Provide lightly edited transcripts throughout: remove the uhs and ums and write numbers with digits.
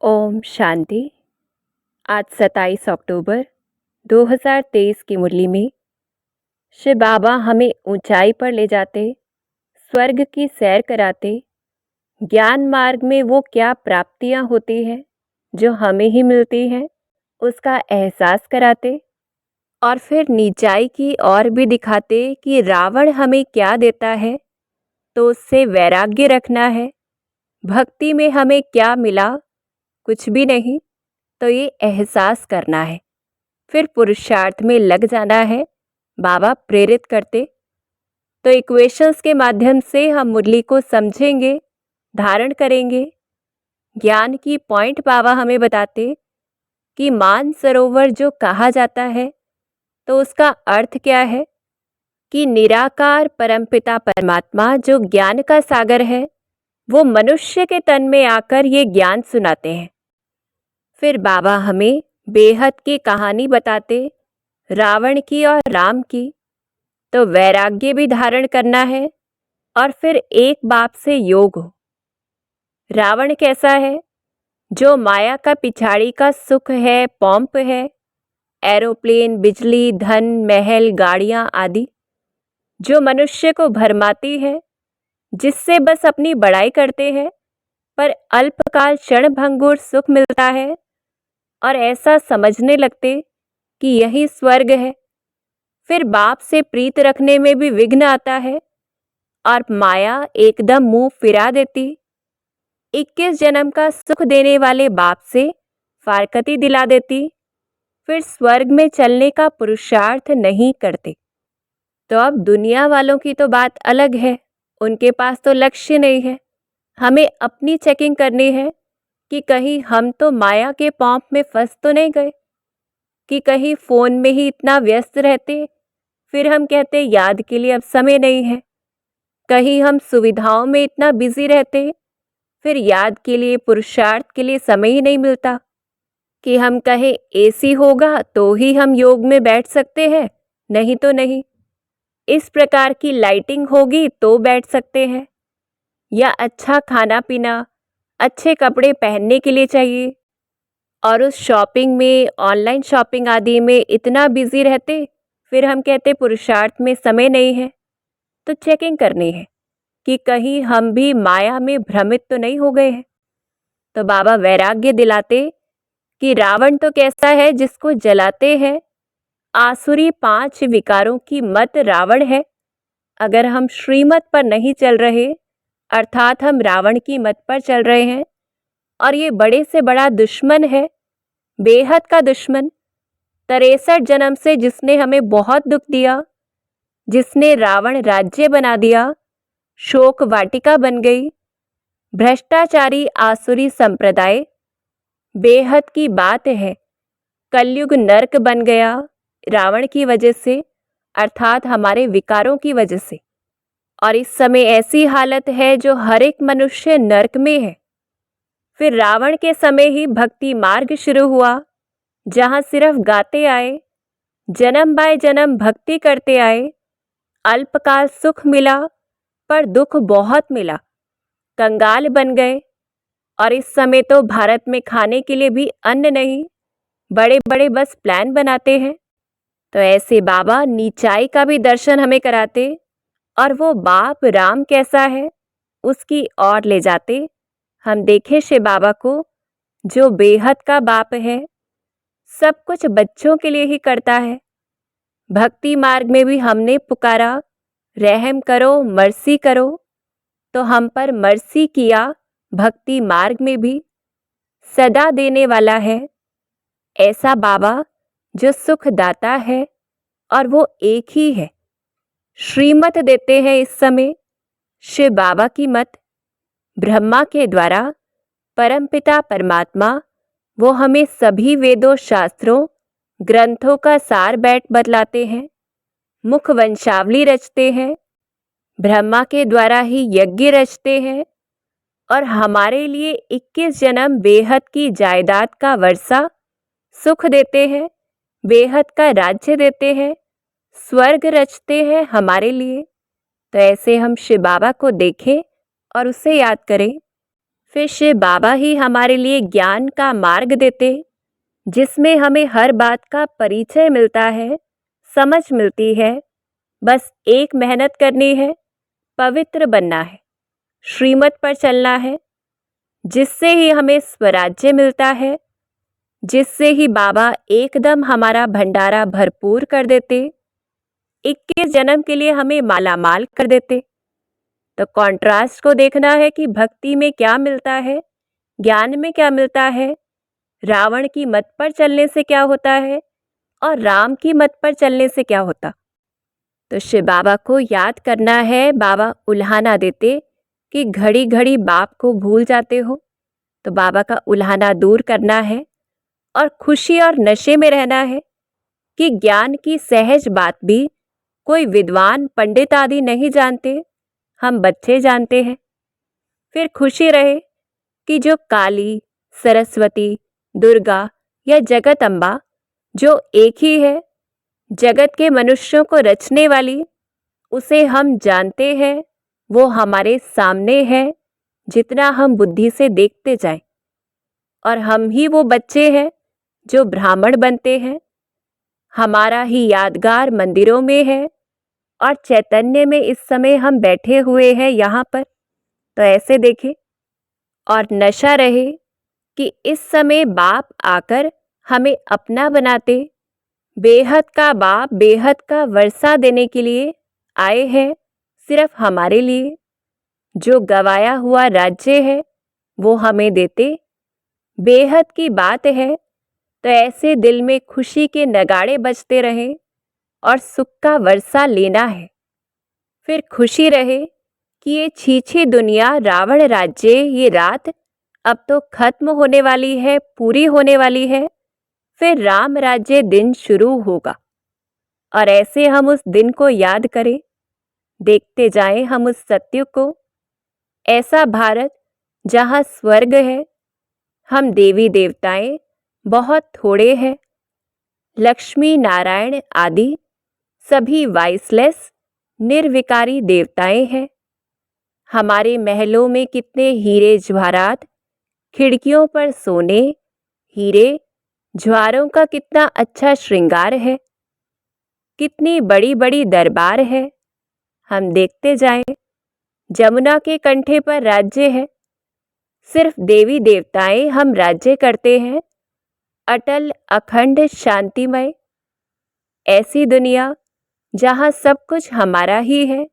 ओम शांति। आज 27 अक्टूबर 2023 की मुरली में शिव बाबा हमें ऊंचाई पर ले जाते, स्वर्ग की सैर कराते, ज्ञान मार्ग में वो क्या प्राप्तियां होती हैं जो हमें ही मिलती हैं उसका एहसास कराते, और फिर नीचाई की ओर भी दिखाते कि रावण हमें क्या देता है तो उससे वैराग्य रखना है। भक्ति में हमें क्या मिला, कुछ भी नहीं, तो ये एहसास करना है। फिर पुरुषार्थ में लग जाना है, बाबा प्रेरित करते। तो इक्वेशंस के माध्यम से हम मुरली को समझेंगे, धारण करेंगे। ज्ञान की पॉइंट बाबा हमें बताते कि मान सरोवर जो कहा जाता है तो उसका अर्थ क्या है कि निराकार परमपिता परमात्मा जो ज्ञान का सागर है वो मनुष्य के तन में आकर ये ज्ञान सुनाते हैं। फिर बाबा हमें बेहद की कहानी बताते, रावण की और राम की। तो वैराग्य भी धारण करना है और फिर एक बाप से योग हो। रावण कैसा है? जो माया का पिछाड़ी का सुख है, पॉम्प है, एरोप्लेन, बिजली, धन, महल, गाड़ियां आदि, जो मनुष्य को भरमाती है, जिससे बस अपनी बड़ाई करते हैं, पर अल्पकाल क्षणभंगुर सुख मिलता है और ऐसा समझने लगते कि यही स्वर्ग है। फिर बाप से प्रीत रखने में भी विघ्न आता है और माया एकदम मुंह फिरा देती। 21 जन्म का सुख देने वाले बाप से फारकती दिला देती। फिर स्वर्ग में चलने का पुरुषार्थ नहीं करते। तो अब दुनिया वालों की तो बात अलग है, उनके पास तो लक्ष्य नहीं है। हमें अपनी चेकिंग करनी है कि कहीं हम तो माया के पॉम्प में फंस तो नहीं गए, कि कहीं फोन में ही इतना व्यस्त रहते फिर हम कहते याद के लिए अब समय नहीं है। कहीं हम सुविधाओं में इतना बिजी रहते फिर याद के लिए, पुरुषार्थ के लिए समय ही नहीं मिलता। कि हम कहें एसी होगा तो ही हम योग में बैठ सकते हैं, नहीं तो नहीं। इस प्रकार की लाइटिंग होगी तो बैठ सकते हैं, या अच्छा खाना पीना, अच्छे कपड़े पहनने के लिए चाहिए। और उस शॉपिंग में, ऑनलाइन शॉपिंग आदि में इतना बिजी रहते फिर हम कहते पुरुषार्थ में समय नहीं है। तो चेकिंग करनी है कि कहीं हम भी माया में भ्रमित तो नहीं हो गए हैं। तो बाबा वैराग्य दिलाते कि रावण तो कैसा है जिसको जलाते हैं। आसुरी 5 विकारों की मत रावण है। अगर हम श्रीमत पर नहीं चल रहे, अर्थात हम रावण की मत पर चल रहे हैं, और ये बड़े से बड़ा दुश्मन है, बेहद का दुश्मन। 63 जन्म से जिसने हमें बहुत दुख दिया, जिसने रावण राज्य बना दिया, शोक वाटिका बन गई, भ्रष्टाचारी आसुरी संप्रदाय, बेहद की बात है। कलयुग नरक बन गया रावण की वजह से, अर्थात हमारे विकारों की वजह से। और इस समय ऐसी हालत है जो हर एक मनुष्य नरक में है। फिर रावण के समय ही भक्ति मार्ग शुरू हुआ, जहां सिर्फ गाते आए, जन्म बाय जन्म भक्ति करते आए। अल्पकाल सुख मिला पर दुख बहुत मिला, कंगाल बन गए। और इस समय तो भारत में खाने के लिए भी अन्न नहीं, बड़े बड़े बस प्लान बनाते हैं। तो ऐसे बाबा नीचाई का भी दर्शन हमें कराते, और वो बाप राम कैसा है उसकी ओर ले जाते। हम देखें शिव बाबा को जो बेहद का बाप है, सब कुछ बच्चों के लिए ही करता है। भक्ति मार्ग में भी हमने पुकारा, रहम करो, मर्सी करो, तो हम पर मर्सी किया। भक्ति मार्ग में भी सदा देने वाला है ऐसा बाबा जो सुख दाता है, और वो एक ही है। श्रीमत देते हैं इस समय शिव बाबा की मत, ब्रह्मा के द्वारा परमपिता परमात्मा। वो हमें सभी वेदों, शास्त्रों, ग्रंथों का सार बैठ बतलाते हैं, मुख वंशावली रचते हैं, ब्रह्मा के द्वारा ही यज्ञ रचते हैं, और हमारे लिए 21 जन्म बेहद की जायदाद का वर्षा सुख देते हैं, बेहद का राज्य देते हैं, स्वर्ग रचते हैं हमारे लिए। तो ऐसे हम शिव बाबा को देखें और उसे याद करें। फिर शिव बाबा ही हमारे लिए ज्ञान का मार्ग देते, जिसमें हमें हर बात का परिचय मिलता है, समझ मिलती है। बस एक मेहनत करनी है, पवित्र बनना है, श्रीमत पर चलना है, जिससे ही हमें स्वराज्य मिलता है, जिससे ही बाबा एकदम हमारा भंडारा भरपूर कर देते, 21 जन्म के लिए हमें माला माल कर देते। तो कॉन्ट्रास्ट को देखना है कि भक्ति में क्या मिलता है, ज्ञान में क्या मिलता है, रावण की मत पर चलने से क्या होता है और राम की मत पर चलने से क्या होता। तो शिव बाबा को याद करना है। बाबा उल्हाना देते कि घड़ी घड़ी बाप को भूल जाते हो, तो बाबा का उल्हाना दूर करना है और खुशी और नशे में रहना है कि ज्ञान की सहज बात भी कोई विद्वान पंडित आदि नहीं जानते, हम बच्चे जानते हैं। फिर खुशी रहे कि जो काली, सरस्वती, दुर्गा या जगत अम्बा जो एक ही है, जगत के मनुष्यों को रचने वाली, उसे हम जानते हैं, वो हमारे सामने है जितना हम बुद्धि से देखते जाएं। और हम ही वो बच्चे हैं जो ब्राह्मण बनते हैं। हमारा ही यादगार मंदिरों में है और चैतन्य में इस समय हम बैठे हुए हैं यहाँ पर। तो ऐसे देखें और नशा रहे कि इस समय बाप आकर हमें अपना बनाते, बेहद का बाप बेहद का वर्षा देने के लिए आए हैं, सिर्फ हमारे लिए। जो गवाया हुआ राज्य है वो हमें देते, बेहद की बात है। तो ऐसे दिल में खुशी के नगाड़े बजते रहें और सुख का वर्षा लेना है। फिर खुशी रहे कि ये छीछी दुनिया, रावण राज्य, ये रात अब तो खत्म होने वाली है, पूरी होने वाली है। फिर राम राज्य दिन शुरू होगा और ऐसे हम उस दिन को याद करें, देखते जाएं हम उस सत्य को। ऐसा भारत जहां स्वर्ग है, हम देवी देवताएं बहुत थोड़े हैं, लक्ष्मी नारायण आदि सभी वाइसलेस निर्विकारी देवताएं हैं। हमारे महलों में कितने हीरे जवाहरात, खिड़कियों पर सोने, हीरे ज्वारों का कितना अच्छा श्रृंगार है, कितनी बड़ी बड़ी दरबार है। हम देखते जाएं, जमुना के कंठे पर राज्य है, सिर्फ देवी देवताएं हम राज्य करते हैं, अटल अखंड शांतिमय। ऐसी दुनिया जहां सब कुछ हमारा ही है,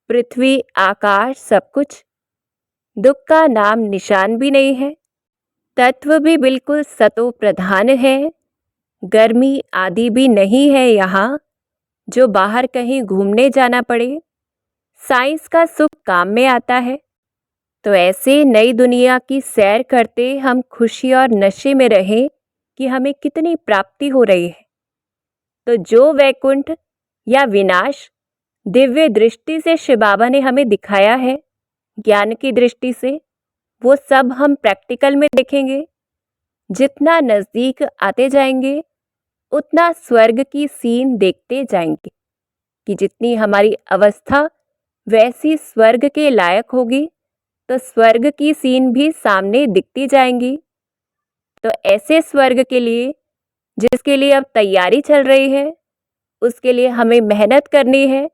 पृथ्वी आकाश सब कुछ, दुख का नाम निशान भी नहीं है, तत्व भी बिल्कुल सतो प्रधान है, गर्मी आदि भी नहीं है यहाँ जो बाहर कहीं घूमने जाना पड़े। साइंस का सुख काम में आता है। तो ऐसे नई दुनिया की सैर करते हम खुशी और नशे में रहें कि हमें कितनी प्राप्ति हो रही है। तो जो वैकुंठ या विनाश दिव्य दृष्टि से शिव बाबा ने हमें दिखाया है, ज्ञान की दृष्टि से, वो सब हम प्रैक्टिकल में देखेंगे। जितना नजदीक आते जाएंगे उतना स्वर्ग की सीन देखते जाएंगे कि जितनी हमारी अवस्था वैसी स्वर्ग के लायक होगी, तो स्वर्ग की सीन भी सामने दिखती जाएंगी। तो ऐसे स्वर्ग के लिए जिसके लिए अब तैयारी चल रही है, उसके लिए हमें मेहनत करनी है,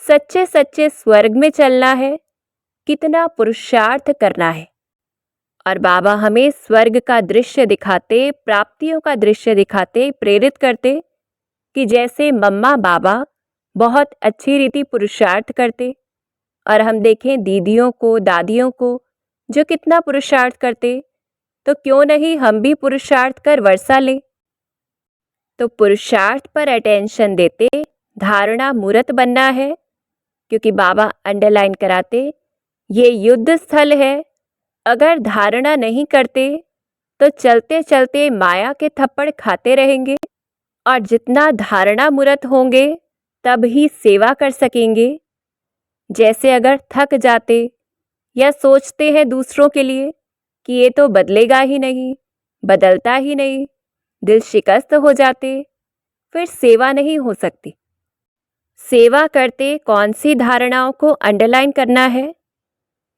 सच्चे सच्चे स्वर्ग में चलना है, कितना पुरुषार्थ करना है। और बाबा हमें स्वर्ग का दृश्य दिखाते, प्राप्तियों का दृश्य दिखाते, प्रेरित करते कि जैसे मम्मा बाबा बहुत अच्छी रीति पुरुषार्थ करते और हम देखें दीदियों को, दादियों को जो कितना पुरुषार्थ करते, तो क्यों नहीं हम भी पुरुषार्थ कर वर्षा लें। तो पुरुषार्थ पर अटेंशन देते, धारणा मूर्त बनना है, क्योंकि बाबा अंडरलाइन कराते ये युद्ध स्थल है। अगर धारणा नहीं करते तो चलते चलते माया के थप्पड़ खाते रहेंगे, और जितना धारणा मूर्त होंगे तब ही सेवा कर सकेंगे। जैसे अगर थक जाते या सोचते हैं दूसरों के लिए कि ये तो बदलेगा ही नहीं, बदलता ही नहीं, दिल शिकस्त हो जाते, फिर सेवा नहीं हो सकती। सेवा करते कौन सी धारणाओं को अंडरलाइन करना है?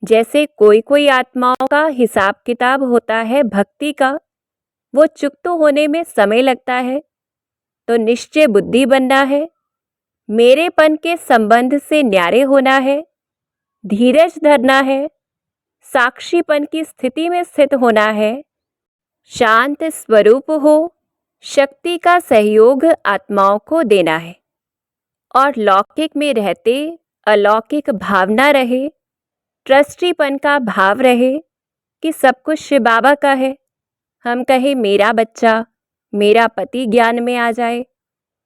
जैसे कोई कोई आत्माओं का हिसाब किताब होता है भक्ति का, वो चुकता होने में समय लगता है। तो निश्चय बुद्धि बनना है, मेरेपन के संबंध से न्यारे होना है, धीरज धरना है, साक्षीपन की स्थिति में स्थित होना है, शांत स्वरूप हो, शक्ति का सहयोग आत्माओं को देना है और लौकिक में रहते अलौकिक भावना रहे, ट्रस्टीपन का भाव रहे कि सब कुछ शिव बाबा का है। हम कहें मेरा बच्चा, मेरा पति ज्ञान में आ जाए,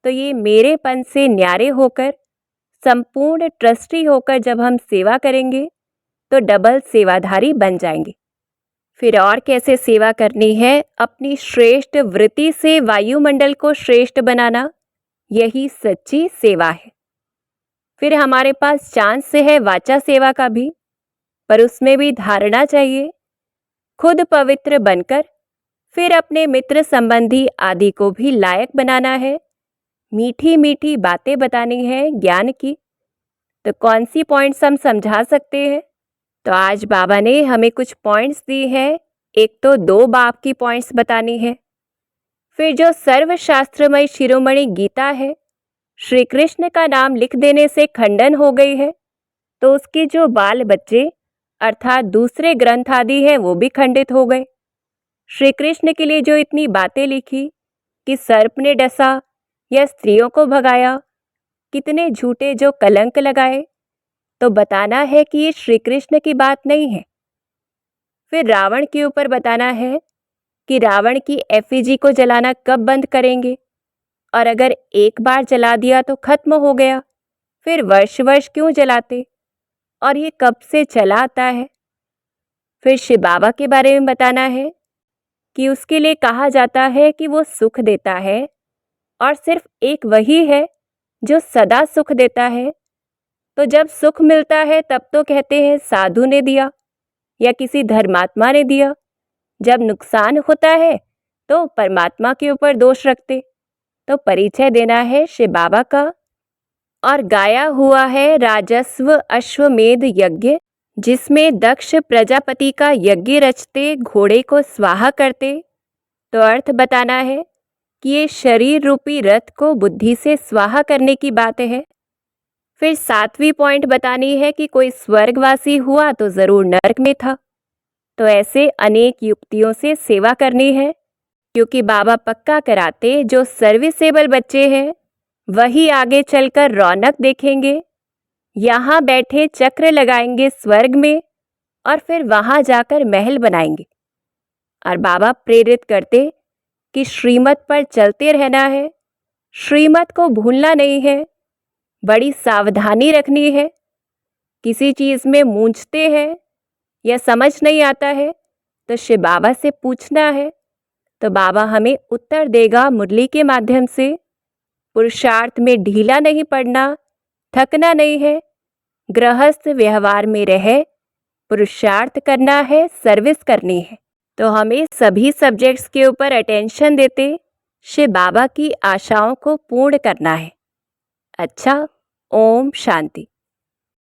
तो ये मेरेपन से न्यारे होकर संपूर्ण ट्रस्टी होकर जब हम सेवा करेंगे तो डबल सेवाधारी बन जाएंगे। फिर और कैसे सेवा करनी है? अपनी श्रेष्ठ वृत्ति से वायुमंडल को श्रेष्ठ बनाना, यही सच्ची सेवा है। फिर हमारे पास चांस है वाचा सेवा का भी, पर उसमें भी धारणा चाहिए, खुद पवित्र बनकर फिर अपने मित्र संबंधी आदि को भी लायक बनाना है, मीठी मीठी बातें बतानी है ज्ञान की। तो कौन सी पॉइंट्स हम समझा सकते हैं? तो आज बाबा ने हमें कुछ पॉइंट्स दी हैं। एक तो 2 बाप की पॉइंट्स बतानी है। फिर जो सर्वशास्त्रमय शिरोमणि गीता है, श्री कृष्ण का नाम लिख देने से खंडन हो गई है, तो उसके जो बाल बच्चे अर्थात दूसरे ग्रंथ आदि हैं वो भी खंडित हो गए। श्री कृष्ण के लिए जो इतनी बातें लिखी कि सर्प ने डसा या स्त्रियों को भगाया, कितने झूठे जो कलंक लगाए, तो बताना है कि ये श्री कृष्ण की बात नहीं है। फिर रावण के ऊपर बताना है कि रावण की एफिजी को जलाना कब बंद करेंगे, और अगर एक बार जला दिया तो खत्म हो गया, फिर वर्ष वर्ष क्यों जलाते, और ये कब से चला आता है। फिर शिव बाबा के बारे में बताना है कि उसके लिए कहा जाता है कि वो सुख देता है और सिर्फ एक वही है जो सदा सुख देता है। तो जब सुख मिलता है तब तो कहते हैं साधु ने दिया या किसी धर्मात्मा ने दिया, जब नुकसान होता है तो परमात्मा के ऊपर दोष रखते। तो परिचय देना है शिव बाबा का। और गाया हुआ है राजस्व अश्वमेध यज्ञ, जिसमें दक्ष प्रजापति का यज्ञ रचते घोड़े को स्वाहा करते। तो अर्थ बताना है कि ये शरीर रूपी रथ को बुद्धि से स्वाहा करने की बात है। फिर 7वीं पॉइंट बतानी है कि कोई स्वर्गवासी हुआ तो जरूर नरक में था। तो ऐसे अनेक युक्तियों से सेवा करनी है, क्योंकि बाबा पक्का कराते जो सर्विसेबल बच्चे हैं वही आगे चलकर रौनक देखेंगे, यहाँ बैठे चक्र लगाएंगे स्वर्ग में और फिर वहाँ जाकर महल बनाएंगे। और बाबा प्रेरित करते कि श्रीमत पर चलते रहना है, श्रीमत को भूलना नहीं है, बड़ी सावधानी रखनी है। किसी चीज़ में मूंझते हैं या समझ नहीं आता है तो शिव बाबा से पूछना है, तो बाबा हमें उत्तर देगा मुरली के माध्यम से। पुरुषार्थ में ढीला नहीं पड़ना, थकना नहीं है, गृहस्थ व्यवहार में रहे, पुरुषार्थ करना है, सर्विस करनी है। तो हमें सभी सब्जेक्ट्स के ऊपर अटेंशन देते शिव बाबा की आशाओं को पूर्ण करना है। अच्छा, ओम शांति।